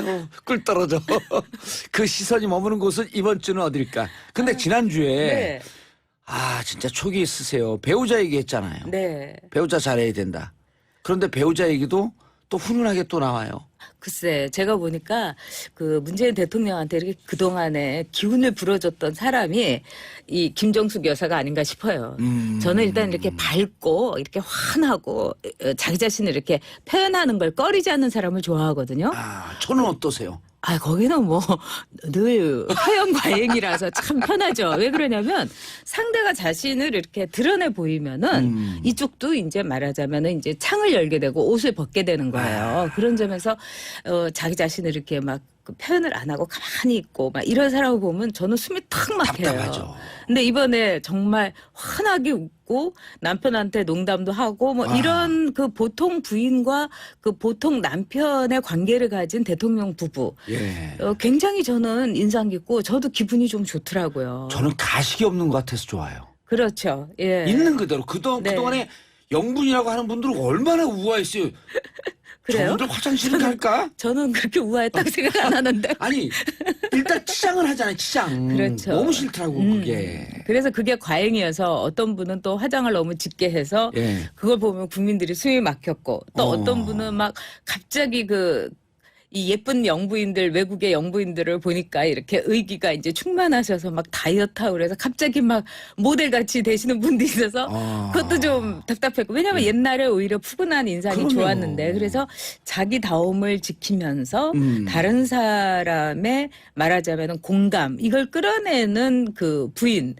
아유, 꿀 떨어져. 그 시선이 머무는 곳은 이번 주는 어딜까? 근데 지난주에 네. 진짜 촉이 있으세요. 배우자 얘기했잖아요. 네. 배우자 잘해야 된다. 그런데 배우자 얘기도 또 훈훈하게 또 나와요. 글쎄, 제가 보니까 그 문재인 대통령한테 이렇게 그동안에 기운을 불어줬던 사람이 이 김정숙 여사가 아닌가 싶어요. 저는 일단 이렇게 밝고 이렇게 환하고 자기 자신을 이렇게 표현하는 걸 꺼리지 않는 사람을 좋아하거든요. 저는 어떠세요? 거기는 뭐 늘 화영 과잉이라서 참 편하죠. 왜 그러냐면 상대가 자신을 이렇게 드러내 보이면은 이쪽도 이제 말하자면은 이제 창을 열게 되고 옷을 벗게 되는 거예요. 그런 점에서 자기 자신을 이렇게 막 그 표현을 안 하고 가만히 있고 막 이런 사람을 보면 저는 숨이 탁 막혀요. 답답하죠. 근데 이번에 정말 환하게 웃고 남편한테 농담도 하고 뭐 이런 그 보통 부인과 그 보통 남편의 관계를 가진 대통령 부부. 예. 굉장히 저는 인상 깊고 저도 기분이 좀 좋더라고요. 저는 가식이 없는 것 같아서 좋아요. 그렇죠. 예. 있는 그대로. 네. 그동안에 영분이라고 하는 분들은 얼마나 우아했어요. 그래요? 저분들 화장실을 갈까? 저는 그렇게 우아했다고 생각 안 하는데. 아니 일단 치장을 하잖아요. 치장. 그렇죠. 너무 싫더라고 그게. 그래서 그게 과잉이어서 어떤 분은 또 화장을 너무 짙게 해서 예. 그걸 보면 국민들이 숨이 막혔고 또 어떤 분은 막 갑자기 이 예쁜 영부인들 외국의 영부인들을 보니까 이렇게 의기가 이제 충만하셔서 막 다이어트하고 그래서 갑자기 막 모델같이 되시는 분도 있어서 그것도 좀 답답했고 왜냐하면 옛날에 오히려 푸근한 인상이 그럼요. 좋았는데 그래서 자기다움을 지키면서 다른 사람의 말하자면 공감 이걸 끌어내는 그 부인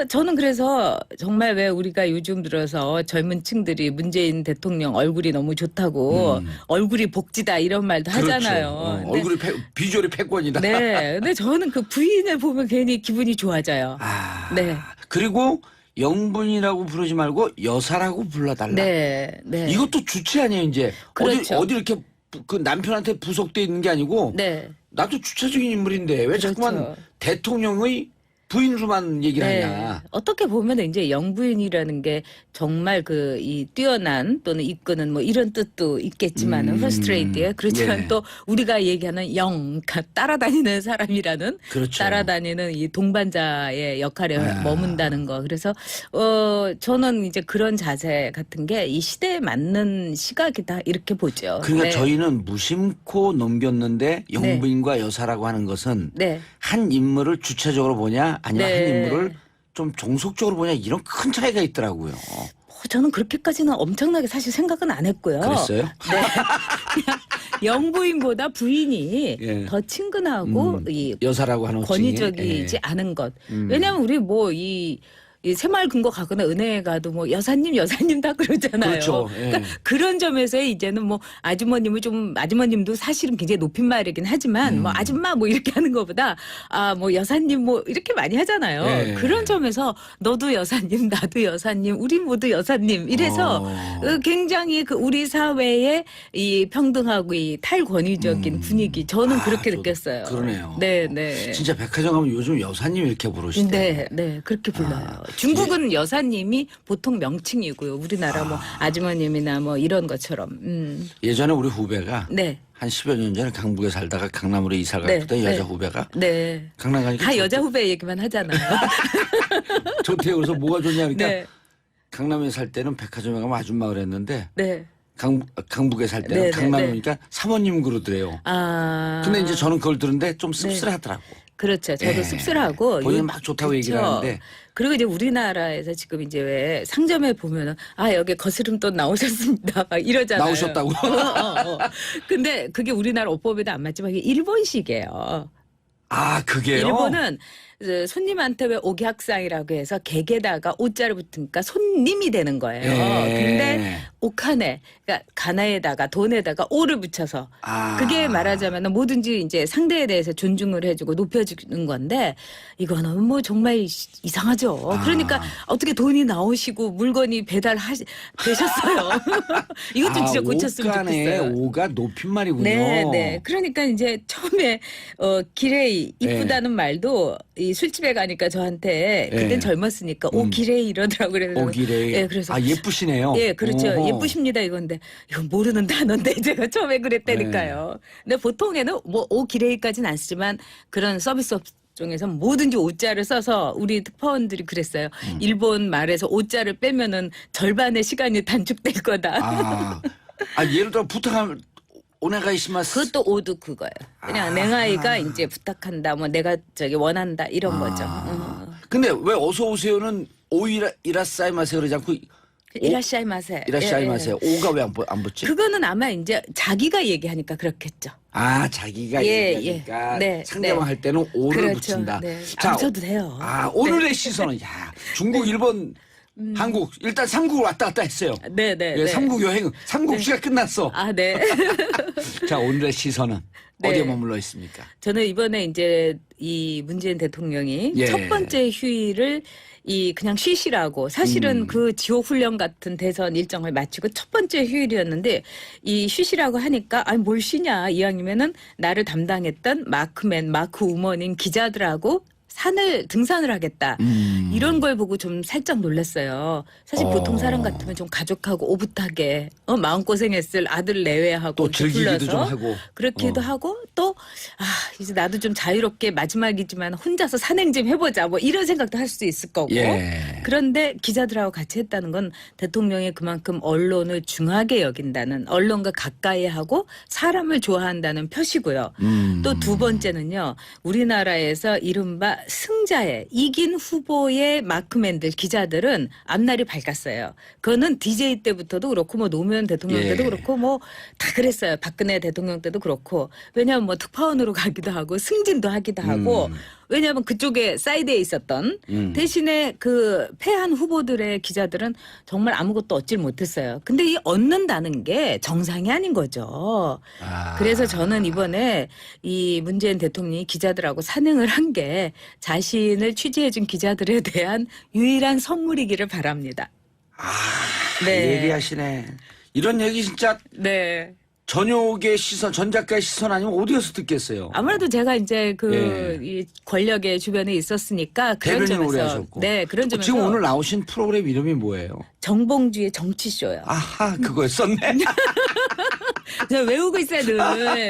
저는 그래서 정말 왜 우리가 요즘 들어서 젊은 층들이 문재인 대통령 얼굴이 너무 좋다고 얼굴이 복지다 이런 말도 하잖아요. 근데 얼굴이 비주얼이 패권이다. 네. 근데 저는 그 부인을 보면 괜히 기분이 좋아져요. 네. 그리고 영분이라고 부르지 말고 여사라고 불러달라. 네. 네. 이것도 주체 아니에요 이제. 그렇죠. 어디 이렇게 그 남편한테 부속돼 있는 게 아니고 네. 나도 주체적인 인물인데 왜 자꾸만 그렇죠. 대통령의 부인으로만 얘기를 하냐. 어떻게 보면 이제 영부인이라는 게 정말 이 뛰어난 또는 이끄는 뭐 이런 뜻도 있겠지만은 프러스트레이트에 그렇지만 예. 또 우리가 얘기하는 그러니까 따라다니는 사람이라는 그렇죠. 따라다니는 이 동반자의 역할에 머문다는 거. 그래서 저는 이제 그런 자세 같은 게 이 시대에 맞는 시각이다 이렇게 보죠. 그러니까 네. 저희는 무심코 넘겼는데 영부인과 여사라고 하는 것은 네. 한 인물을 주체적으로 보냐 아니면 네. 한 인물을 좀 종속적으로 보냐 이런 큰 차이가 있더라고요. 저는 그렇게까지는 엄청나게 사실 생각은 안 했고요. 그랬어요? 네. 그냥 영부인보다 부인이 예. 더 친근하고 이 여사라고 하는 권위적이지 예. 않은 것. 왜냐하면 우리 이 새마을 금고 가거나 은행에 가도 뭐 여사님 다 그러잖아요. 그렇죠. 예. 그러니까 그런 점에서 이제는 뭐 아주머님도 사실은 굉장히 높임말이긴 하지만 뭐 아줌마 뭐 이렇게 하는 것보다 뭐 여사님 뭐 이렇게 많이 하잖아요. 예. 그런 점에서 너도 여사님 나도 여사님 우리 모두 여사님 이래서 굉장히 그 우리 사회의 이 평등하고 이 탈권위적인 분위기 저는 그렇게 저도 느꼈어요. 그러네요. 네, 네. 진짜 백화점 가면 요즘 여사님 이렇게 부르시대. 네, 네, 그렇게 불러요. 중국은 여사님이 보통 명칭이고요. 우리나라 뭐 아주머님이나 뭐 이런 것처럼. 예전에 우리 후배가 네, 한 10여 년 전에 강북에 살다가 강남으로 이사 네, 갔거든 네. 여자 후배가 네. 강남 가니까 다 여자 후배 얘기만 하잖아요. 좋대요. 그래서 뭐가 좋냐 그러니까 네, 강남에 살 때는 백화점에 가면 아줌마 그랬는데 네. 강북에 살 때는 네, 네, 강남에 네. 오니까 사모님 그러더래요. 근데 이제 저는 그걸 들은데 좀 씁쓸하더라고. 그렇죠. 저도 예. 씁쓸하고 본인은 막 좋다고 얘기를 하는데. 그리고 이제 우리나라에서 지금 이제 왜 상점에 보면은 여기 거스름돈 나오셨습니다. 막 이러잖아요. 나오셨다고? 근데 그게 우리나라 어법에도 안 맞지만 이게 일본식이에요. 그게요? 일본은 손님한테 왜 오객상이라고 해서 객에다가 오자를 붙으니까 손님이 되는 거예요. 예. 근데 오카네, 그러니까 가나에다가 돈에다가 오를 붙여서 그게 말하자면 뭐든지 이제 상대에 대해서 존중을 해주고 높여주는 건데 이거는 뭐 정말 이상하죠. 그러니까 어떻게 돈이 나오시고 물건이 되셨어요. 이것도 진짜 고쳤으면 오간에 좋겠어요. 오가 높임말이군요. 네, 네. 그러니까 이제 처음에 기레이 이 이쁘다는 말도 이 술집에 가니까 저한테 그땐 예. 젊었으니까 오기레이 이러더라고요. 그래서 오기레이. 예, 그래서 아 예쁘시네요. 예, 그렇죠. 오호. 예쁘십니다 이건데 이거 모르는 단어인데 제가 처음에 그랬다니까요. 근데 보통에는 뭐 오기레이까지는 안 쓰지만 그런 서비스 업종에서 뭐든지 오자를 써서 우리 특파원들이 그랬어요. 일본 말에서 오자를 빼면은 절반의 시간이 단축될 거다. 예를 들어 부탁하면 오네가이시마스. 그것도 오도 그거예요. 그냥 냉아이가 이제 부탁한다, 뭐 내가 저기 원한다 이런 거죠. 근데 왜 어서 오세요는 이라사이마세 그러지 않고 이라시아이 마세. 이라시아이마세 오가 왜 안 붙지? 그거는 아마 이제 자기가 얘기하니까 그렇겠죠. 자기가 예, 얘기하니까 네, 상대방 네. 할 때는 오를 그렇죠. 붙인다. 네. 안 써도 돼요. 오늘의 시선은 중국, 일본, 한국 일단 삼국을 왔다 갔다 했어요. 네네. 예, 삼국 여행, 삼국지가 끝났어. 네. 자, 오늘의 시선은 네. 어디에 머물러 있습니까? 저는 이번에 이제 이 문재인 대통령이 예. 첫 번째 휴일을 이 그냥 쉬시라고 사실은 그 지옥 훈련 같은 대선 일정을 마치고 첫 번째 휴일이었는데 이 쉬시라고 하니까 아니 뭘 쉬냐 이왕이면은 나를 담당했던 마크 우먼인 기자들하고 등산을 하겠다. 이런 걸 보고 좀 살짝 놀랐어요. 사실 보통 사람 같으면 좀 가족하고 오붓하게 마음고생했을 아들 내외하고 또 즐기기도 불러서 좀 하고. 그렇기도 하고 또 이제 나도 좀 자유롭게 마지막이지만 혼자서 산행 좀 해보자 뭐 이런 생각도 할 수 있을 거고. 예. 그런데 기자들하고 같이 했다는 건 대통령이 그만큼 언론을 중하게 여긴다는 언론과 가까이 하고 사람을 좋아한다는 표시고요. 또 두 번째는요. 우리나라에서 이른바 승자의 이긴 후보의 마크맨들 기자들은 앞날이 밝았어요. 그거는 DJ 때부터도 그렇고 뭐 노무현 대통령 때도 그렇고 뭐 다 그랬어요. 박근혜 대통령 때도 그렇고. 왜냐하면 뭐 특파원으로 가기도 하고 승진도 하기도 하고 왜냐하면 그쪽에 사이드에 있었던 대신에 그 패한 후보들의 기자들은 정말 아무것도 얻질 못했어요. 근데 이 얻는다는 게 정상이 아닌 거죠. 그래서 저는 이번에 이 문재인 대통령이 기자들하고 산행을 한 게 자신을 취재해준 기자들에 대한 유일한 선물이기를 바랍니다. 네. 예리하시네. 이런 얘기 진짜 네. 전욕의 시선, 전 작가의 시선 아니면 어디에서 듣겠어요? 아무래도 제가 이제 예. 이 권력의 주변에 있었으니까 그런 대변인 오래 점에서 하셨고. 네 그런 점에서 지금 오늘 나오신 프로그램 이름이 뭐예요? 정봉주의 정치쇼요. 그거에 썼네. 제가 외우고 있어요 늘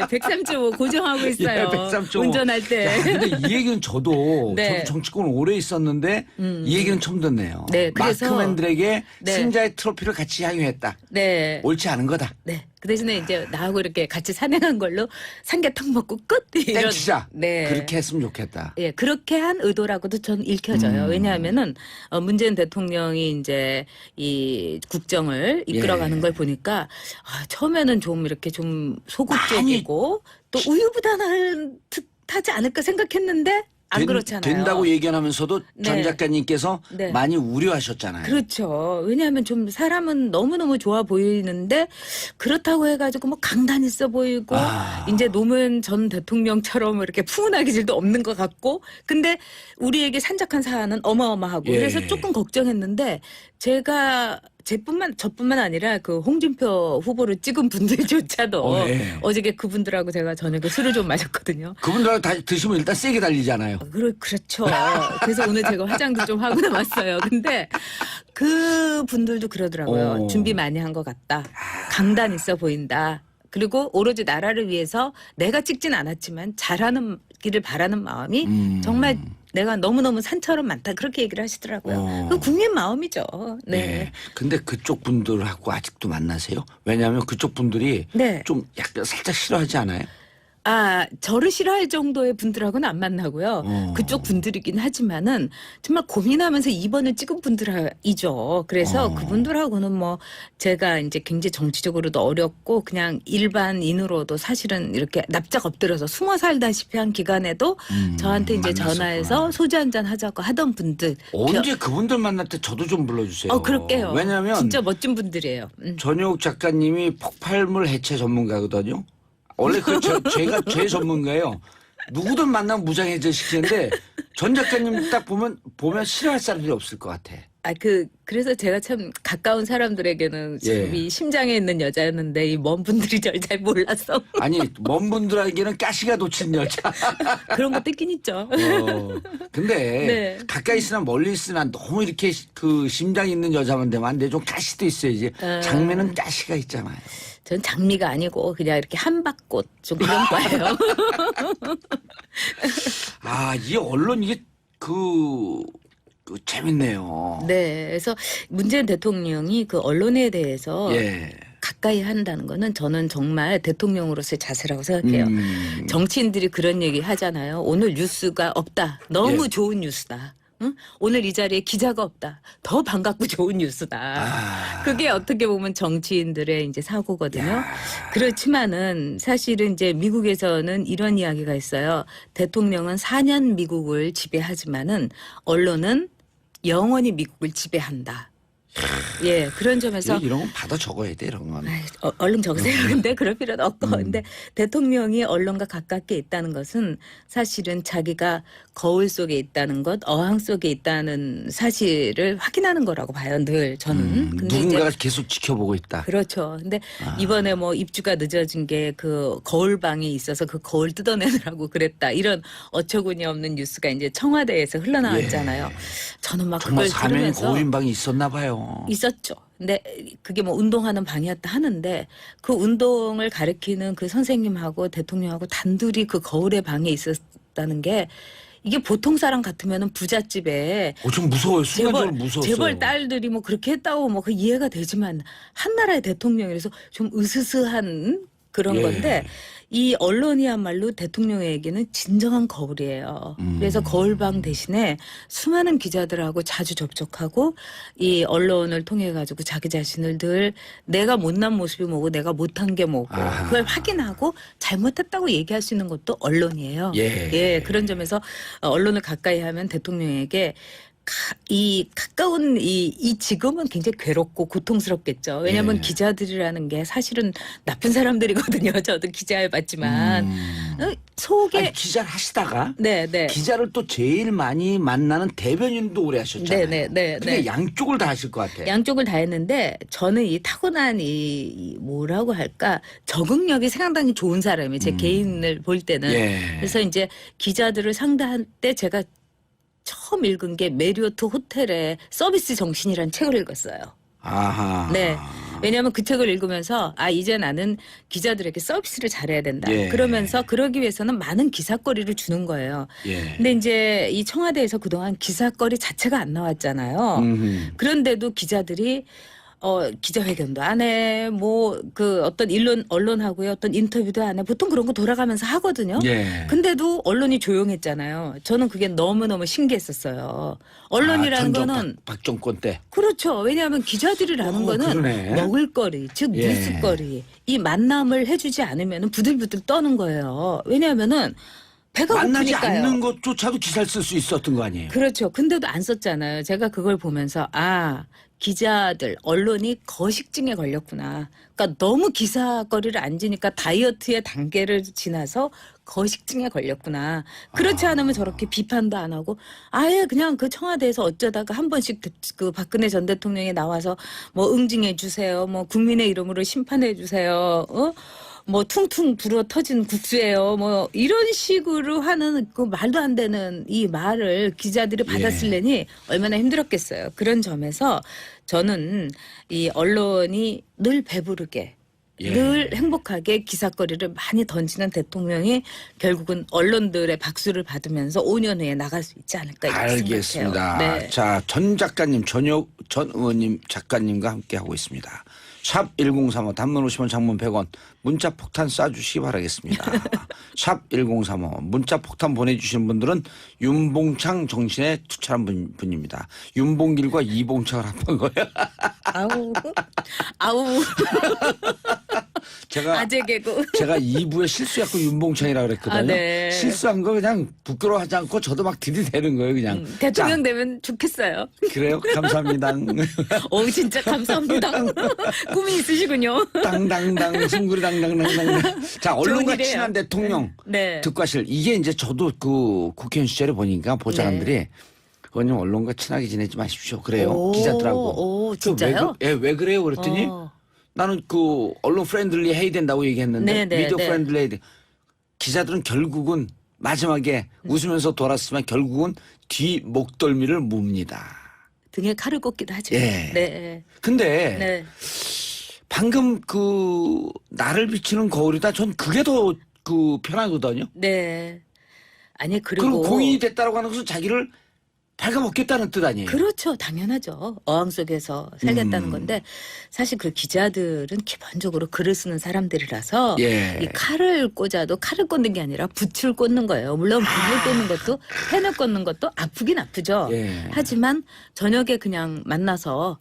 103.5 고정하고 있어요. 103.5. 운전할 때. 근데 이 얘기는 저도 네. 정치권 오래 있었는데 이 얘기는 처음 듣네요. 네, 그래서- 마크맨들에게 네. 승자의 트로피를 같이 향유했다. 네. 옳지 않은 거다. 네. 그 대신에 이제 나하고 이렇게 같이 산행한 걸로 삼계탕 먹고 끝 이런. 땡치자. 네. 그렇게 했으면 좋겠다. 예, 그렇게 한 의도라고도 저는 읽혀져요. 왜냐하면은 문재인 대통령이 이제 이 국정을 이끌어가는 예. 걸 보니까 처음에는 좀 이렇게 좀 소극적이고 또 우유부단한 듯하지 않을까 생각했는데 안 그렇잖아요. 된다고 얘기하면서도 전 네. 작가님께서 네. 많이 우려하셨잖아요. 그렇죠. 왜냐하면 좀 사람은 너무너무 좋아 보이는데 그렇다고 해가지고 뭐 강단 있어 보이고 이제 노무현 전 대통령처럼 이렇게 푸근한 기질도 없는 것 같고 근데 우리에게 산적한 사안은 어마어마하고 예. 그래서 조금 걱정했는데 저뿐만 아니라 그 홍준표 후보를 찍은 분들조차도 예. 어저께 그분들하고 제가 저녁에 술을 좀 마셨거든요. 그분들하고 다 드시면 일단 세게 달리잖아요. 그렇죠. 그래서 오늘 제가 화장도 좀 하고 나왔어요. 근데 그 분들도 그러더라고요. 준비 많이 한 것 같다. 강단 있어 보인다. 그리고 오로지 나라를 위해서 내가 찍진 않았지만 잘하기를 바라는 마음이 정말 내가 너무너무 산처럼 많다. 그렇게 얘기를 하시더라고요. 그 국민 마음이죠. 네. 근데 그쪽 분들하고 아직도 만나세요? 왜냐하면 그쪽 분들이 네. 좀 약간 살짝 싫어하지 않아요? 저를 싫어할 정도의 분들하고는 안 만나고요. 그쪽 분들이긴 하지만은 정말 고민하면서 2번을 찍은 분들이죠. 그래서 그분들하고는 뭐 제가 이제 굉장히 정치적으로도 어렵고 그냥 일반인으로도 사실은 이렇게 납작 엎드려서 숨어 살다시피 한 기간에도 저한테 이제 만났었구나. 전화해서 소주 한잔 하자고 하던 분들. 언제 그분들 만날 때 저도 좀 불러주세요. 그럴게요. 왜냐하면 진짜 멋진 분들이에요. 전효욱 작가님이 폭발물 해체 전문가거든요. 원래 제가 제 전문가예요. 누구든 만나면 무장해제 시키는데 전 작가님 딱 보면 싫어할 사람이 없을 것 같아. 그래서 제가 참 가까운 사람들에게는 참 예. 이 심장에 있는 여자였는데 이 먼 분들이 절 잘 몰라서 아니 먼 분들에게는 가시가 돋친 여자. 그런 것도 있긴 있죠. 근데 네. 가까이 있으나 멀리 있으나 너무 이렇게 그 심장이 있는 여자만 되면 안 돼. 좀 가시도 있어야지. 장면은 가시가 있잖아요. 전 장미가 아니고 그냥 이렇게 한박꽃 좀 그런 거예요. 아, 이 언론 이게 그 재밌네요. 네, 그래서 문재인 대통령이 그 언론에 대해서 예. 가까이 한다는 거는 저는 정말 대통령으로서의 자세라고 생각해요. 정치인들이 그런 얘기 하잖아요. 오늘 뉴스가 없다. 너무 예. 좋은 뉴스다. 응? 오늘 이 자리에 기자가 없다. 더 반갑고 좋은 뉴스다. 그게 어떻게 보면 정치인들의 이제 사고거든요. 그렇지만은 사실은 이제 미국에서는 이런 이야기가 있어요. 대통령은 4년 미국을 지배하지만은 언론은 영원히 미국을 지배한다. 예, 그런 점에서 이런 건 받아 적어야 돼, 이런 건. 얼른 적으세요. 근데 그럴 필요는 없고. 근데 대통령이 언론과 가깝게 있다는 것은 사실은 자기가 거울 속에 있다는 것, 어항 속에 있다는 사실을 확인하는 거라고 봐요. 늘 저는. 근데 누군가가 계속 지켜보고 있다. 그렇죠. 근데 이번에 뭐 입주가 늦어진 게 그 거울방이 있어서 그 거울 뜯어내느라고 그랬다. 이런 어처구니 없는 뉴스가 이제 청와대에서 흘러나왔잖아요. 저는 막 정말 그걸 사면이 들으면서 거울인방이 있었나 봐요. 있었죠. 근데 그게 뭐 운동하는 방이었다 하는데 그 운동을 가리키는 그 선생님하고 대통령하고 단둘이 그 거울의 방에 있었다는 게 이게 보통 사람 같으면은 부잣집에 좀 무서워요. 순간적으로 무서웠어요. 재벌 딸들이 뭐 그렇게 했다고 뭐 그 이해가 되지만 한 나라의 대통령이라서 좀 으스스한 그런 예. 건데 이 언론이야말로 대통령에게는 진정한 거울이에요. 그래서 거울방 대신에 수많은 기자들하고 자주 접촉하고 이 언론을 통해 가지고 자기 자신을 늘 내가 못난 모습이 뭐고 내가 못한 게 뭐고 그걸 확인하고 잘못했다고 얘기할 수 있는 것도 언론이에요. 예. 그런 점에서 언론을 가까이 하면 대통령에게 이 가까운 이 지금은 굉장히 괴롭고 고통스럽겠죠. 왜냐하면 예. 기자들이라는 게 사실은 나쁜 사람들이거든요. 저도 기자해봤지만 속에 아니, 기자를 하시다가 네. 기자를 또 제일 많이 만나는 대변인도 오래 하셨잖아요. 네. 근데 양쪽을 다 하실 것 같아요. 양쪽을 다 했는데 저는 이 타고난 이 뭐라고 할까 적응력이 상당히 좋은 사람이에요. 제 개인을 볼 때는. 예. 그래서 이제 기자들을 상대할 때 제가 처음 읽은 게 메리어트 호텔의 서비스 정신이라는 책을 읽었어요. 아하. 네. 왜냐하면 그 책을 읽으면서 이제 나는 기자들에게 서비스를 잘해야 된다. 예. 그러면서 그러기 위해서는 많은 기사거리를 주는 거예요. 예. 근데 이제 이 청와대에서 그동안 기사거리 자체가 안 나왔잖아요. 그런데도 기자들이 기자회견도 안 해. 뭐 그 어떤 언론하고의 어떤 인터뷰도 안 해. 보통 그런 거 돌아가면서 하거든요. 예. 근데도 언론이 조용했잖아요. 저는 그게 너무너무 신기했었어요. 언론이라는 전 거는 박정권 때. 그렇죠. 왜냐하면 기자들이라는 거는 그러네. 먹을거리, 즉 예. 뉴스거리 이 만남을 해주지 않으면 부들부들 떠는 거예요. 왜냐하면은 배가 만나지 고프니까요. 않는 것조차도 기사를 쓸 수 있었던 거 아니에요. 그렇죠. 근데도 안 썼잖아요. 제가 그걸 보면서 기자들, 언론이 거식증에 걸렸구나. 그러니까 너무 기사거리를 안 지니까 다이어트의 단계를 지나서 거식증에 걸렸구나. 그렇지 않으면 저렇게 비판도 안 하고 아예 그냥 그 청와대에서 어쩌다가 한 번씩 그 박근혜 전 대통령이 나와서 뭐 응징해 주세요. 뭐 국민의 이름으로 심판해 주세요. 뭐 퉁퉁 불어 터진 국수예요. 뭐 이런 식으로 하는 그 말도 안 되는 이 말을 기자들이 받았을래니 얼마나 힘들었겠어요. 그런 점에서 저는 이 언론이 늘 배부르게 늘 행복하게 기사거리를 많이 던지는 대통령이 결국은 언론들의 박수를 받으면서 5년 후에 나갈 수 있지 않을까 이렇게 알겠습니다. 생각해요. 네. 자, 전 작가님, 전 의원님 작가님과 함께 하고 있습니다. 샵 1035 단문 50원 장문 100원 문자 폭탄 쏴주시기 바라겠습니다. 샵 1035 문자 폭탄 보내주신 분들은 윤봉창 정신에 투철한 분입니다. 윤봉길과 이봉창을 합한 거예요. 아우 제가 아재 개그. 제가 2부에 실수했고 윤봉창이라고 그랬거든요. 네. 실수한 거 그냥 부끄러워하지 않고 저도 막 들이대는 거예요. 그냥. 대통령 되면 좋겠어요. 그래요? 감사합니다. 진짜 감사합니다. 꿈이 있으시군요. 땅당당 숭구리 당당당당. 자, 언론과 일이에요. 친한 대통령 네. 득과실 이게 이제 저도 그 국회의원 시절에 보니까 보좌관들이 의원님 언론과 친하게 지내지 마십시오. 그래요. 오, 기자들하고. 오, 진짜요? 왜 그래요? 그랬더니 나는 그 언론 프렌들리 해야 된다고 얘기했는데 네, 네, 미디어 네. 프렌들리 해야 돼. 기자들은 결국은 마지막에 웃으면서 돌았지만 결국은 뒤 목덜미를 뭅니다. 등에 칼을 꽂기도 하죠. 예. 네. 근데 네. 방금 그 나를 비치는 거울이다. 전 그게 더 그 편하거든요. 네. 아니 그리고 그리고 공인이 됐다라고 하는 것은 자기를 발가벗겠다는 뜻 아니에요. 그렇죠. 당연하죠. 어항 속에서 살겠다는 건데 사실 그 기자들은 기본적으로 글을 쓰는 사람들이라서 예. 이 칼을 꽂아도 칼을 꽂는 게 아니라 붓을 꽂는 거예요. 물론 붓을 꽂는 것도 펜을 꽂는 것도 아프긴 아프죠. 예. 하지만 저녁에 그냥 만나서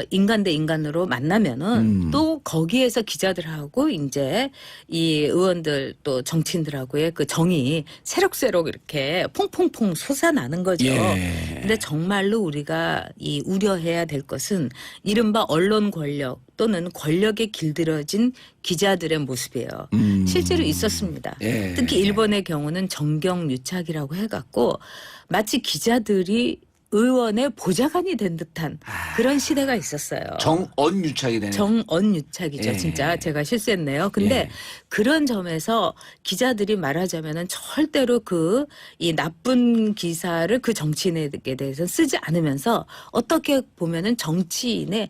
인간 대 인간으로 만나면은 또 거기에서 기자들하고 이제 이 의원들 또 정치인들하고의 그 정이 새록새록 이렇게 퐁퐁퐁 솟아나는 거죠. 예. 근데 정말로 우리가 이 우려해야 될 것은 이른바 언론 권력 또는 권력에 길들여진 기자들의 모습이에요. 실제로 있었습니다. 예. 특히 일본의 경우는 정경유착이라고 해갖고 마치 기자들이 의원의 보좌관이 된 듯한 그런 시대가 있었어요. 정언유착이 되는. 정언유착이죠. 예. 진짜 제가 실수했네요. 근데 예. 그런 점에서 기자들이 말하자면은 절대로 그 이 나쁜 기사를 그 정치인에게 대해서 쓰지 않으면서 어떻게 보면은 정치인의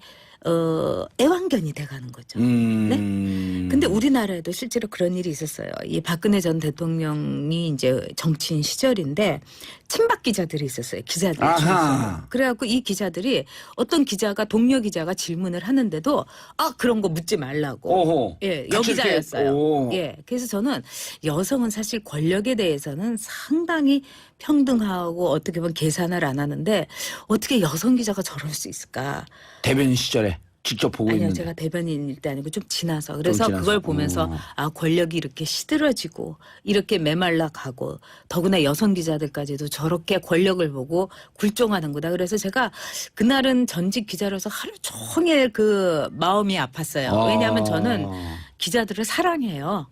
애완견이 돼가는 거죠. 네? 근데 우리나라에도 실제로 그런 일이 있었어요. 이 박근혜 전 대통령이 이제 정치인 시절인데 친박 기자들이 있었어요. 기자들 아하. 중에서. 그래갖고 이 기자들이 어떤 기자가 동료 기자가 질문을 하는데도 그런 거 묻지 말라고. 오호. 예, 같이 이렇게, 여기자였어요. 오. 예, 그래서 저는 여성은 사실 권력에 대해서는 상당히 평등하고 어떻게 보면 계산을 안 하는데 어떻게 여성 기자가 저럴 수 있을까? 대변인 시절에 직접 보고 아니요, 있는데. 제가 대변인일 때 아니고 좀 지나서. 그래서 지나서. 그걸 보면서 권력이 이렇게 시들어지고 이렇게 메말라 가고 더구나 여성 기자들까지도 저렇게 권력을 보고 굴종하는구나. 그래서 제가 그날은 전직 기자로서 하루 종일 그 마음이 아팠어요. 왜냐하면 저는 기자들을 사랑해요.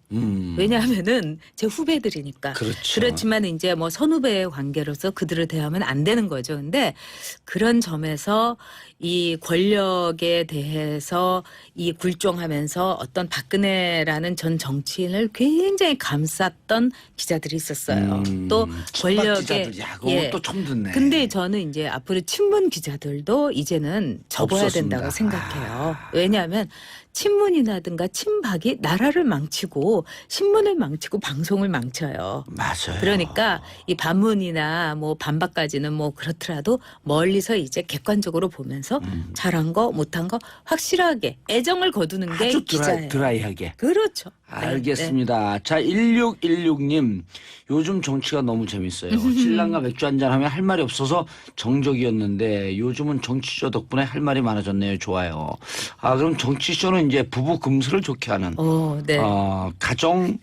왜냐하면은 제 후배들이니까. 그렇죠. 그렇지만 이제 뭐 선후배의 관계로서 그들을 대하면 안 되는 거죠. 근데 그런 점에서 이 권력에 대해서 이 굴종하면서 어떤 박근혜라는 전 정치인을 굉장히 감쌌던 기자들이 있었어요. 또 권력의 기자들, 야, 그거 또 처음 듣네. 근데 저는 이제 앞으로 친문 기자들도 이제는 접어야 없었습니다. 된다고 생각해요. 왜냐하면 친문이라든가 친박이 나라를 망치고 신문을 망치고 방송을 망쳐요. 맞아요. 그러니까 이 반문이나 뭐 반박까지는 뭐 그렇더라도 멀리서 이제 객관적으로 보면서 잘한 거 못한 거 확실하게 애정을 거두는 게 아주 기자예요. 드라이하게. 그렇죠. 네, 알겠습니다. 자, 1616님. 요즘 정치가 너무 재밌어요. 신랑과 맥주 한잔 하면 할 말이 없어서 정적이었는데 요즘은 정치쇼 덕분에 할 말이 많아졌네요. 좋아요. 그럼 정치쇼는 이제 부부 금슬을 좋게 하는 네. 가정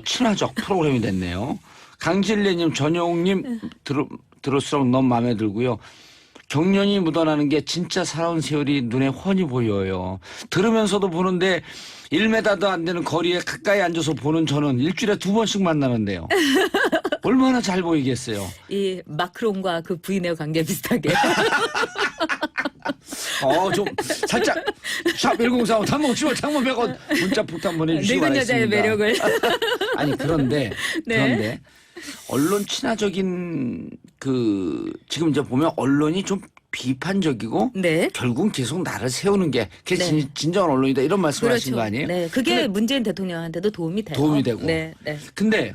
친화적 프로그램이 됐네요. 강진래님, 전용님 들을수록 너무 마음에 들고요. 경련이 묻어나는 게 진짜 살아온 세월이 눈에 훤히 보여요. 들으면서도 보는데 1m도 안 되는 거리에 가까이 앉아서 보는 저는 일주일에 2번씩 만나는데요. 얼마나 잘 보이겠어요. 이 마크롱과 그 부인의 관계 비슷하게. 좀 살짝 샵 1045 단문 50원 장문 100원 문자 폭탄 보내주시기 늙은 바라겠습니다. 여자의 매력을. 아니 그런데 네. 그런데 언론 친화적인 지금 이제 보면 언론이 좀 비판적이고 네. 결국 계속 나를 세우는 게 그게 네. 진정한 언론이다 이런 말씀을 하신 거 아니에요? 네, 그게 근데 문재인 대통령한테도 도움이 돼요. 도움이 되고. 네, 네. 근데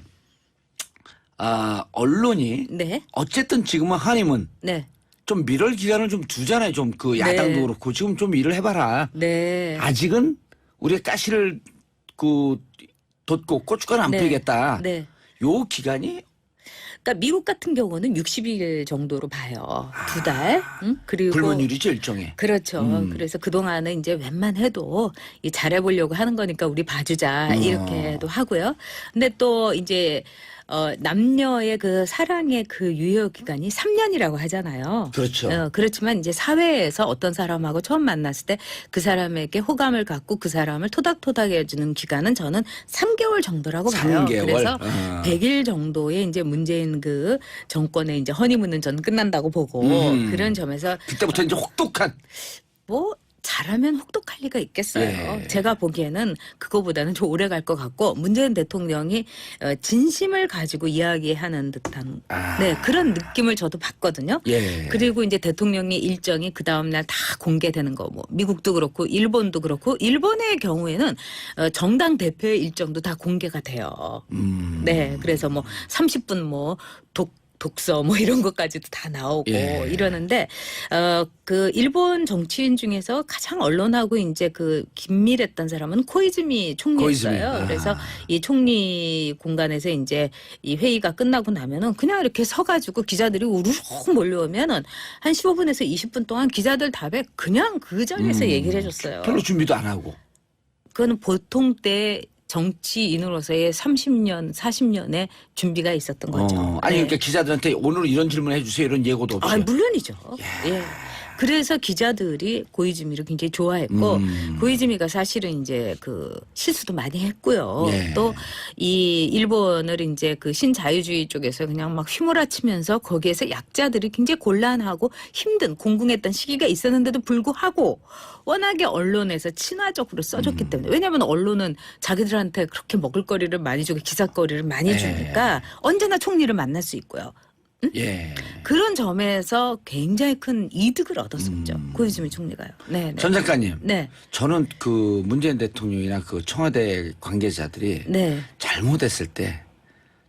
언론이 네, 어쨌든 지금은 한임은 네, 좀 미럴 기간을 좀 두잖아요. 좀 그 야당도 네. 그렇고 지금 좀 일을 해봐라. 네. 아직은 우리가 가시를 돋고 고춧가루 안 네. 뿌리겠다. 네. 요 기간이 그러니까 미국 같은 경우는 60일 정도로 봐요. 2달. 응? 그리고 불문율이죠 일종의. 그렇죠. 그래서 그동안은 이제 웬만해도 이 잘해보려고 하는 거니까 우리 봐주자 이렇게도 하고요. 근데 또 이제 남녀의 그 사랑의 그 유효 기간이 3년이라고 하잖아요. 그렇죠. 그렇지만 이제 사회에서 어떤 사람하고 처음 만났을 때 그 사람에게 호감을 갖고 그 사람을 토닥토닥 해주는 기간은 저는 3개월 정도라고 봐요. 3개월. 그래서 100일 정도의 이제 문재인 그 정권의 이제 허니문은 저는 끝난다고 보고 그런 점에서 그때부터 이제 혹독한. 뭐 잘하면 혹독할 리가 있겠어요. 예. 제가 보기에는 그거보다는 좀 오래 갈 것 같고 문재인 대통령이 진심을 가지고 이야기하는 듯한 네, 그런 느낌을 저도 받거든요. 예. 그리고 이제 대통령의 일정이 그 다음날 다 공개되는 거, 뭐 미국도 그렇고 일본도 그렇고 일본의 경우에는 정당 대표의 일정도 다 공개가 돼요. 네, 그래서 뭐 30분 뭐 독서 뭐 이런 것까지도 다 나오고 예. 이러는데 그 일본 정치인 중에서 가장 언론하고 이제 그 긴밀했던 사람은 코이즈미 총리였어요. 코이즈미. 그래서 이 총리 공간에서 이제 이 회의가 끝나고 나면은 그냥 이렇게 서가지고 기자들이 우르르 몰려오면은 한 15분에서 20분 동안 기자들 답에 그냥 그 자리에서 얘기를 해줬어요. 별로 준비도 안 하고. 그거는 보통 때 정치인으로서의 30년, 40년의 준비가 있었던 거죠. 아니 네. 그러니까 기자들한테 오늘 이런 질문 해주세요 이런 예고도 없이. 아, 물론이죠. 예. 그래서 기자들이 고이즈미를 굉장히 좋아했고 고이즈미가 사실은 이제 그 실수도 많이 했고요. 예. 또 이 일본을 이제 그 신자유주의 쪽에서 그냥 막 휘몰아치면서 거기에서 약자들이 굉장히 곤란하고 힘든 공공했던 시기가 있었는데도 불구하고 워낙에 언론에서 친화적으로 써줬기 때문에 왜냐하면 언론은 자기들한테 그렇게 먹을거리를 많이 주고 기사거리를 많이 예. 주니까 언제나 총리를 만날 수 있고요. 예. 그런 점에서 굉장히 큰 이득을 얻었었죠. 고이즈미 총리가요. 네, 네. 전 작가님. 네. 저는 그 문재인 대통령이나 그 청와대 관계자들이 네. 잘못했을 때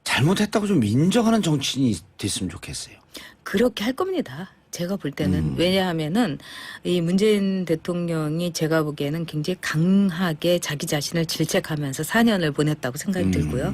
잘못했다고 좀 인정하는 정치인이 됐으면 좋겠어요. 그렇게 할 겁니다. 제가 볼 때는 왜냐하면은 이 문재인 대통령이 제가 보기에는 굉장히 강하게 자기 자신을 질책하면서 4년을 보냈다고 생각이 들고요.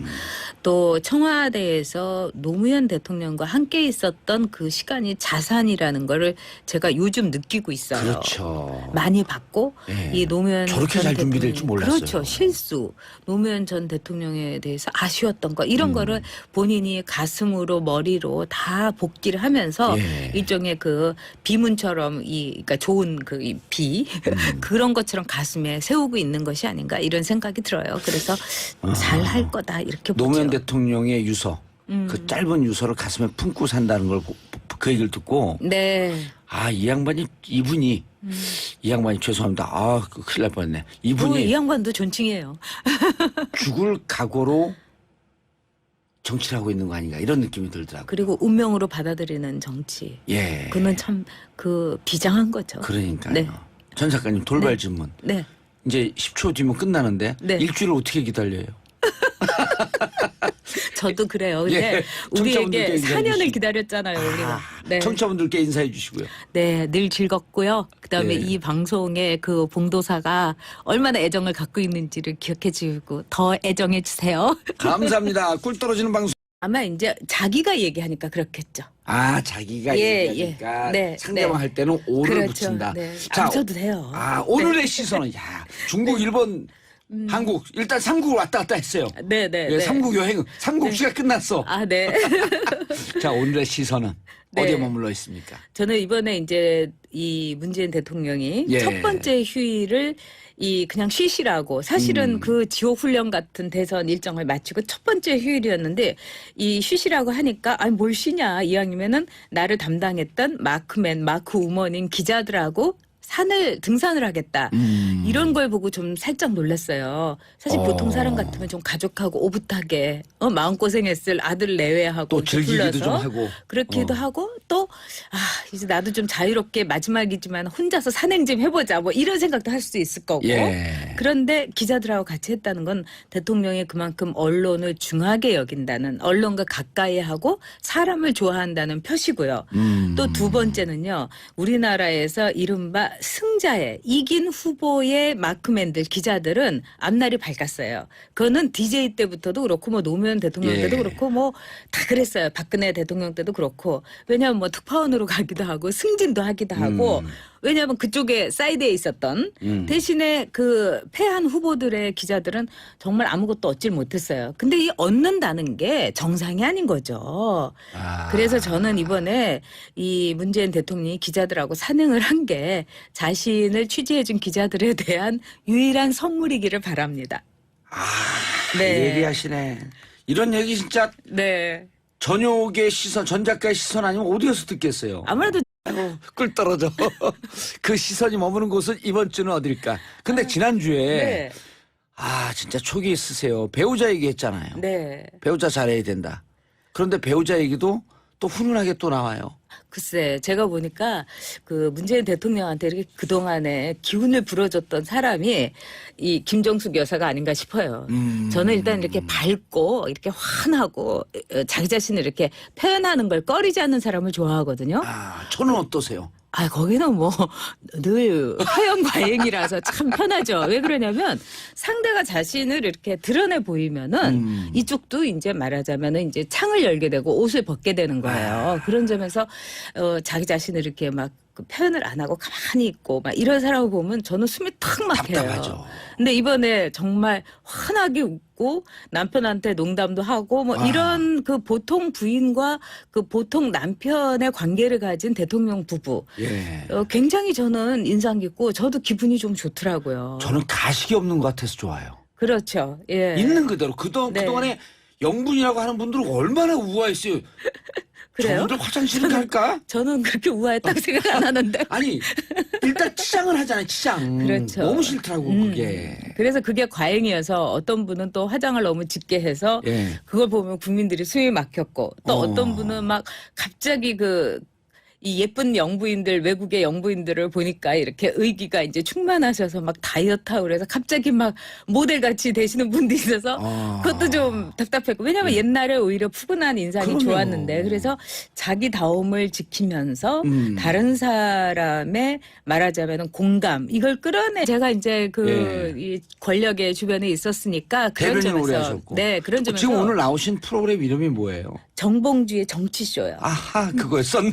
또 청와대에서 노무현 대통령과 함께 있었던 그 시간이 자산이라는 거를 제가 요즘 느끼고 있어요. 그렇죠. 많이 받고 예. 이 노무현 저렇게 전 잘 준비될 대통령, 줄 몰랐어요. 그렇죠. 실수. 노무현 전 대통령에 대해서 아쉬웠던 거 이런 거를 본인이 가슴으로 머리로 다 복기를 하면서 예. 일종의 그 비문처럼 그러니까 좋은 그 비 그런 것처럼 가슴에 세우고 있는 것이 아닌가 이런 생각이 들어요. 그래서 잘 할 거다 이렇게 노무현 보죠. 대통령의 유서, 그 짧은 유서를 가슴에 품고 산다는 걸 그 얘기를 듣고 네. 이 양반이 이 양반이 죄송합니다. 큰일 날 뻔했네. 이 이분이 양반도 존칭해요. 죽을 각오로 정치를 하고 있는 거 아닌가 이런 느낌이 들더라고요. 그리고 운명으로 받아들이는 정치. 예. 그는 참 그 비장한 거죠. 그러니까요. 네. 전 작가님 돌발 질문. 네. 이제 10초 뒤면 끝나는데 네. 일주일을 어떻게 기다려요? 저도 그래요. 근데 예, 우리에게 청취자분들께 인사해 4년을 주시고. 기다렸잖아요. 우리가. 네. 청취자분들께 인사해 주시고요. 네, 늘 즐겁고요. 그다음에 네. 이 방송에 그 봉도사가 얼마나 애정을 갖고 있는지를 기억해 주고 더 애정해 주세요. 감사합니다. 꿀 떨어지는 방송. 아마 이제 자기가 얘기하니까 그렇겠죠. 자기가 예, 얘기하니까 예. 네, 상대방 네. 할 때는 오를 그렇죠. 붙인다. 네. 자, 안 써도 돼요. 오늘의 시선은 중국, 일본, 한국 일단 삼국을 왔다 갔다 했어요. 네, 네. 예, 네. 삼국 여행, 삼국시가 끝났어. 네. 자, 오늘의 시선은 네. 어디에 머물러 있습니까? 저는 이번에 이제 이 문재인 대통령이 예. 첫 번째 휴일을 그냥 쉬시라고 사실은 그 지옥 훈련 같은 대선 일정을 마치고 첫 번째 휴일이었는데 이 쉬시라고 하니까 뭘 쉬냐 이왕이면은 나를 담당했던 마크 우먼인 기자들하고 등산을 하겠다. 이런 걸 보고 좀 살짝 놀랐어요. 사실 보통 사람 같으면 좀 가족하고 오붓하게 마음고생했을 아들 내외하고 또 즐기기도 좀 하고. 그렇기도 하고 또 이제 나도 좀 자유롭게 마지막이지만 혼자서 산행 좀 해보자 뭐 이런 생각도 할 수 있을 거고. 예. 그런데 기자들하고 같이 했다는 건 대통령이 그만큼 언론을 중하게 여긴다는 언론과 가까이 하고 사람을 좋아한다는 표시고요. 또 두 번째는요. 우리나라에서 이른바 승자의 이긴 후보의 마크맨들 기자들은 앞날이 밝았어요. 그거는 DJ 때부터도 그렇고 뭐 노무현 대통령 때도 예. 그렇고 뭐 다 그랬어요. 박근혜 대통령 때도 그렇고 왜냐하면 뭐 특파원으로 가기도 하고 승진도 하기도 하고 왜냐하면 그쪽에 사이드에 있었던 대신에 그 패한 후보들의 기자들은 정말 아무것도 얻질 못했어요. 근데 이 얻는다는 게 정상이 아닌 거죠. 그래서 저는 이번에 이 문재인 대통령이 기자들하고 산행을 한 게 자신을 취재해준 기자들에 대한 유일한 선물이기를 바랍니다. 네. 예리하시네. 이런 얘기 진짜 네. 전욕의 시선, 전 작가의 시선 아니면 어디에서 듣겠어요? 아무래도 아이고, 꿀 떨어져. 그 시선이 머무는 곳은 이번 주는 어딜까? 근데 지난주에 네. 진짜 촉이 있으세요. 배우자 얘기했잖아요. 네. 배우자 잘해야 된다. 그런데 배우자 얘기도 또 훈훈하게 또 나와요. 글쎄, 제가 보니까 그 문재인 대통령한테 이렇게 그동안에 기운을 불어줬던 사람이 이 김정숙 여사가 아닌가 싶어요. 저는 일단 이렇게 밝고 이렇게 환하고 자기 자신을 이렇게 표현하는 걸 꺼리지 않는 사람을 좋아하거든요. 저는 어떠세요? 거기는 뭐 늘 화형 과잉이라서 참 편하죠. 왜 그러냐면 상대가 자신을 이렇게 드러내 보이면은 이쪽도 이제 말하자면은 이제 창을 열게 되고 옷을 벗게 되는 거예요. 그런 점에서 자기 자신을 이렇게 막 그 표현을 안 하고 가만히 있고 막 이런 사람을 보면 저는 숨이 탁 막혀요. 답답하죠. 근데 이번에 정말 환하게 웃고 남편한테 농담도 하고 뭐 이런 그 보통 부인과 그 보통 남편의 관계를 가진 대통령 부부. 예. 굉장히 저는 인상 깊고 저도 기분이 좀 좋더라고요. 저는 가식이 없는 것 같아서 좋아요. 그렇죠. 예. 있는 그대로. 네. 그동안에 영분이라고 하는 분들은 얼마나 우아했어요. 그래요? 저분들 화장실을 갈까? 저는 그렇게 우아했다고 생각 안 하는데. 아니 일단 치장을 하잖아요. 치장. 그렇죠. 너무 싫더라고 그게. 그래서 그게 과잉이어서 어떤 분은 또 화장을 너무 짙게 해서 예. 그걸 보면 국민들이 숨이 막혔고 또 어떤 분은 막 갑자기 이 예쁜 영부인들 외국의 영부인들을 보니까 이렇게 의기가 이제 충만하셔서 막 다이어트하고 그래서 갑자기 막 모델같이 되시는 분도 있어서 그것도 좀 답답했고 왜냐하면 옛날에 오히려 푸근한 인상이 그럼요. 좋았는데 그래서 자기다움을 지키면서 다른 사람의 말하자면 공감 이걸 끌어내 제가 이제 이 권력의 주변에 있었으니까 그런 대변인 오래 점에서 하셨고. 네 그런 점에서 지금 오늘 나오신 프로그램 이름이 뭐예요? 정봉주의 정치쇼요. 아하 그거에 썼네.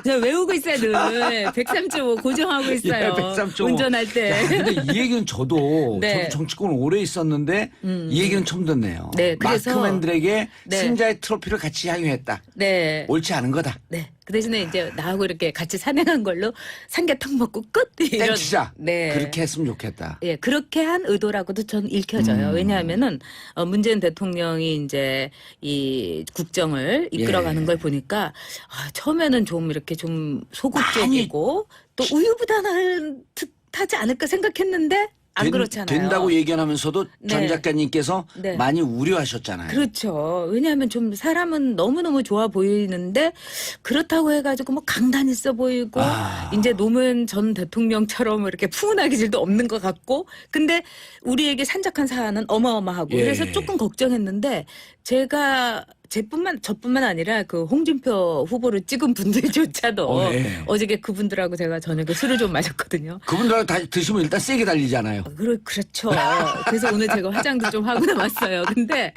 저 외우고 있어요 늘 103.5 고정하고 있어요. 103.5. 운전할 때. 야, 근데 이 얘기는 저도 네. 정치권을 오래 있었는데 이 얘기는 처음 듣네요. 네, 그래서- 마크맨들에게 네. 승자의 트로피를 같이 향유했다. 네. 옳지 않은 거다. 네. 그 대신에 이제 나하고 이렇게 같이 산행한 걸로 삼계탕 먹고 끝 이런. 땡치자. 네. 그렇게 했으면 좋겠다. 예, 그렇게 한 의도라고도 저는 읽혀져요. 왜냐하면은 문재인 대통령이 이제 이 국정을 이끌어가는 예. 걸 보니까 처음에는 좀 이렇게 좀 소극적이고 또 우유부단한 듯하지 않을까 생각했는데 안 그렇잖아요. 된다고 얘기하면서도 전 네. 작가님께서 네. 많이 우려하셨잖아요. 그렇죠. 왜냐하면 좀 사람은 너무너무 좋아 보이는데 그렇다고 해가지고 뭐 강단 있어 보이고 이제 노무현 전 대통령처럼 이렇게 푸근한 기질도 없는 것 같고 근데 우리에게 산적한 사안은 어마어마하고 예. 그래서 조금 걱정했는데 저뿐만 아니라 그 홍준표 후보를 찍은 분들조차도 예. 어저께 그분들하고 제가 저녁에 술을 좀 마셨거든요. 그분들하고 다 드시면 일단 세게 달리잖아요. 그렇죠. 그래서 오늘 제가 화장도 좀 하고 나왔어요. 근데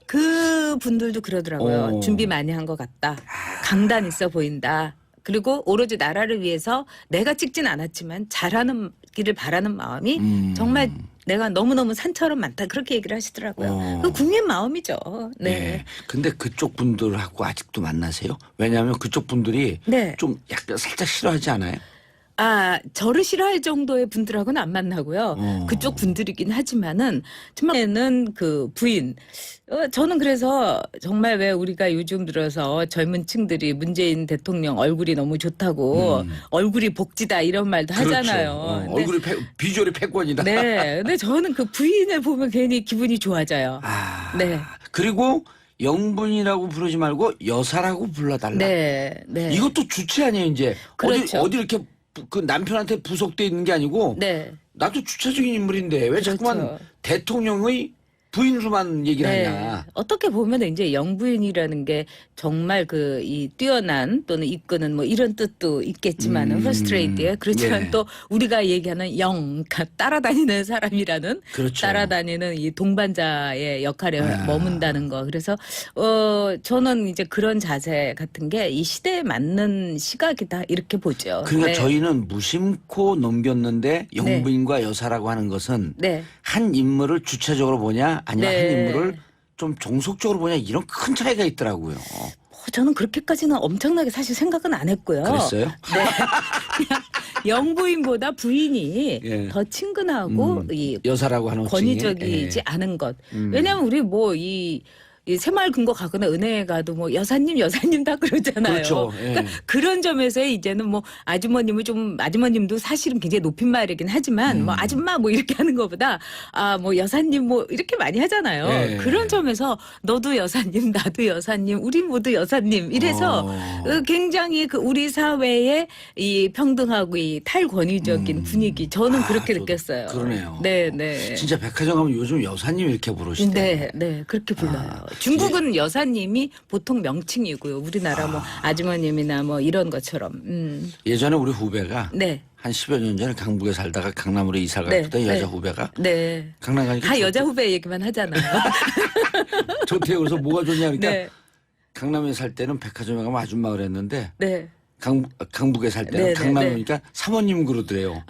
그 분들도 그러더라고요. 준비 많이 한 것 같다. 강단 있어 보인다. 그리고 오로지 나라를 위해서 내가 찍진 않았지만 잘하는 길을 바라는 마음이 정말 내가 너무너무 산처럼 많다. 그렇게 얘기를 하시더라고요. 그 국민 마음이죠. 네. 네. 근데 그쪽 분들하고 아직도 만나세요? 왜냐하면 그쪽 분들이 네. 좀 약간 살짝 싫어하지 않아요? 저를 싫어할 정도의 분들하고는 안 만나고요. 그쪽 분들이긴 하지만은 정말에는 그 부인. 저는 그래서 정말 왜 우리가 요즘 들어서 젊은 층들이 문재인 대통령 얼굴이 너무 좋다고 얼굴이 복지다 이런 말도 하잖아요. 근데 얼굴이 비주얼이 패권이다. 네. 근데 저는 그 부인을 보면 괜히 기분이 좋아져요. 네. 그리고 영분이라고 부르지 말고 여사라고 불러달라. 네. 네. 이것도 주체 아니에요 이제. 그렇죠. 어디 이렇게 그 남편한테 부속돼 있는 게 아니고 네. 나도 주체적인 인물인데 왜 그렇죠. 자꾸만 대통령의 부인 수만 얘기를 네. 하냐. 어떻게 보면 이제 영부인이라는 게 정말 그 이 뛰어난 또는 이끄는 뭐 이런 뜻도 있겠지만은 frustrate에 그렇지만 예. 또 우리가 얘기하는 그러니까 따라다니는 사람이라는 그렇죠. 따라다니는 이 동반자의 역할에 아. 머문다는 거. 그래서 저는 이제 그런 자세 같은 게 이 시대에 맞는 시각이다 이렇게 보죠. 그러니까 네. 저희는 무심코 넘겼는데 영부인과 여사라고 하는 것은 네. 한 인물을 주체적으로 보냐 아니면 네. 한 인물을 좀 종속적으로 보냐 이런 큰 차이가 있더라고요. 저는 그렇게까지는 엄청나게 사실 생각은 안 했고요. 그랬어요? 네. 그냥 영부인보다 부인이 예. 더 친근하고 이 여사라고 하는 권위적이지 호칭이. 않은 것. 왜냐하면 우리 뭐 이 새마을 금고 가거나 은행에 가도 뭐 여사님 다 그러잖아요. 그렇죠. 예. 그러니까 그런 점에서 이제는 뭐 아주머님도 사실은 굉장히 높임말이긴 하지만 뭐 아줌마 뭐 이렇게 하는 것보다 뭐 여사님 뭐 이렇게 많이 하잖아요. 예. 그런 점에서 너도 여사님 나도 여사님 우리 모두 여사님 이래서 굉장히 그 우리 사회의 이 평등하고 이 탈권위적인 분위기 저는 그렇게 저도 느꼈어요. 그러네요. 네, 네. 진짜 백화점 가면 요즘 여사님 이렇게 부르시대요. 네, 네, 그렇게 불러요. 중국은 여사님이 보통 명칭이고요. 우리나라 뭐 아주머님이나 뭐 이런 것처럼. 예전에 우리 후배가 네, 한 10여 년 전에 강북에 살다가 강남으로 이사 네, 갔던 네. 여자 후배가 네. 강남 가니까 다 여자 후배 얘기만 하잖아요. 좋대요. 그래서 뭐가 좋냐 그러니까 네, 강남에 살 때는 백화점에 가면 아줌마 그랬는데 네. 강북에 살 네, 때는 네, 강남에 네. 오니까 사모님 그러더래요.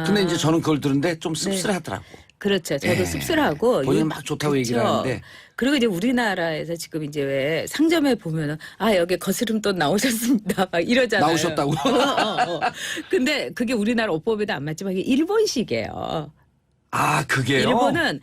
근데 이제 저는 그걸 들은데 좀 씁쓸하더라고. 그렇죠. 저도 예. 씁쓸하고 본인은 요- 막 좋다고 얘기를 그렇죠. 하는데 그리고 이제 우리나라에서 지금 이제 왜 상점에 보면은 여기 거스름돈 나오셨습니다 막 이러잖아요. 나오셨다고? 근데 그게 우리나라 어법에도 안 맞지만 이게 일본식이에요. 아 그게요? 일본은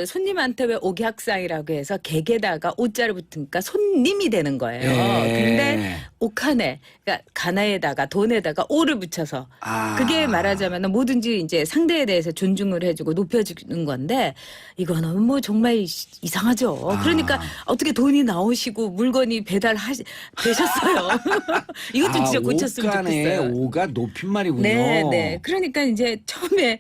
손님한테 왜 오객상이라고 해서 객에다가 오자를 붙으니까 손님이 되는 거예요. 예. 근데 오카네, 그러니까 가나에다가 돈에다가 오를 붙여서 아. 그게 말하자면 뭐든지 이제 상대에 대해서 존중을 해주고 높여주는 건데 이거는 뭐 정말 이상하죠. 그러니까 어떻게 돈이 나오시고 물건이 되셨어요. 이것도 진짜 고쳤으면 오간에 좋겠어요. 오가 높임말이군요. 네, 네. 그러니까 이제 처음에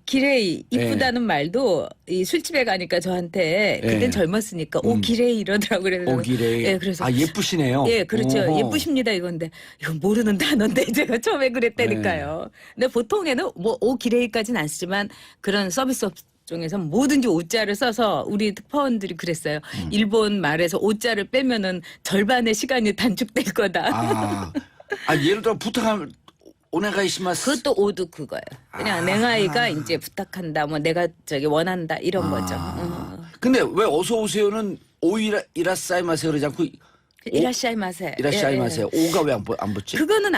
기레이 이쁘다는 말도 이 술집에 가니까 저한테 그땐 네. 젊었으니까 오 기레이 이러더라고 그래서 오기래. 예, 그래서 아 예쁘시네요. 예, 그렇죠. 오호. 예쁘십니다 이건데 이건 모르는 단어인데 제가 처음에 그랬다니까요. 근데 보통에는 뭐 오 기레이까지는 안 쓰지만 그런 서비스 업종에서 뭐든지 오자를 써서 우리 특파원들이 그랬어요. 일본 말에서 오자를 빼면은 절반의 시간이 단축될 거다. 예를 들어 부탁하면 오네가이시마스. 그것도 오도 그거예요. 그냥 냉아이가 이제 부탁한다, 뭐 내가 저기 원한다 이런 거죠. 근데 왜 어서 오세요는 오이라사이마세 그러지 않고 이라시아이 마세. 이라시아이마세 오가 왜 안 붙지? 그거는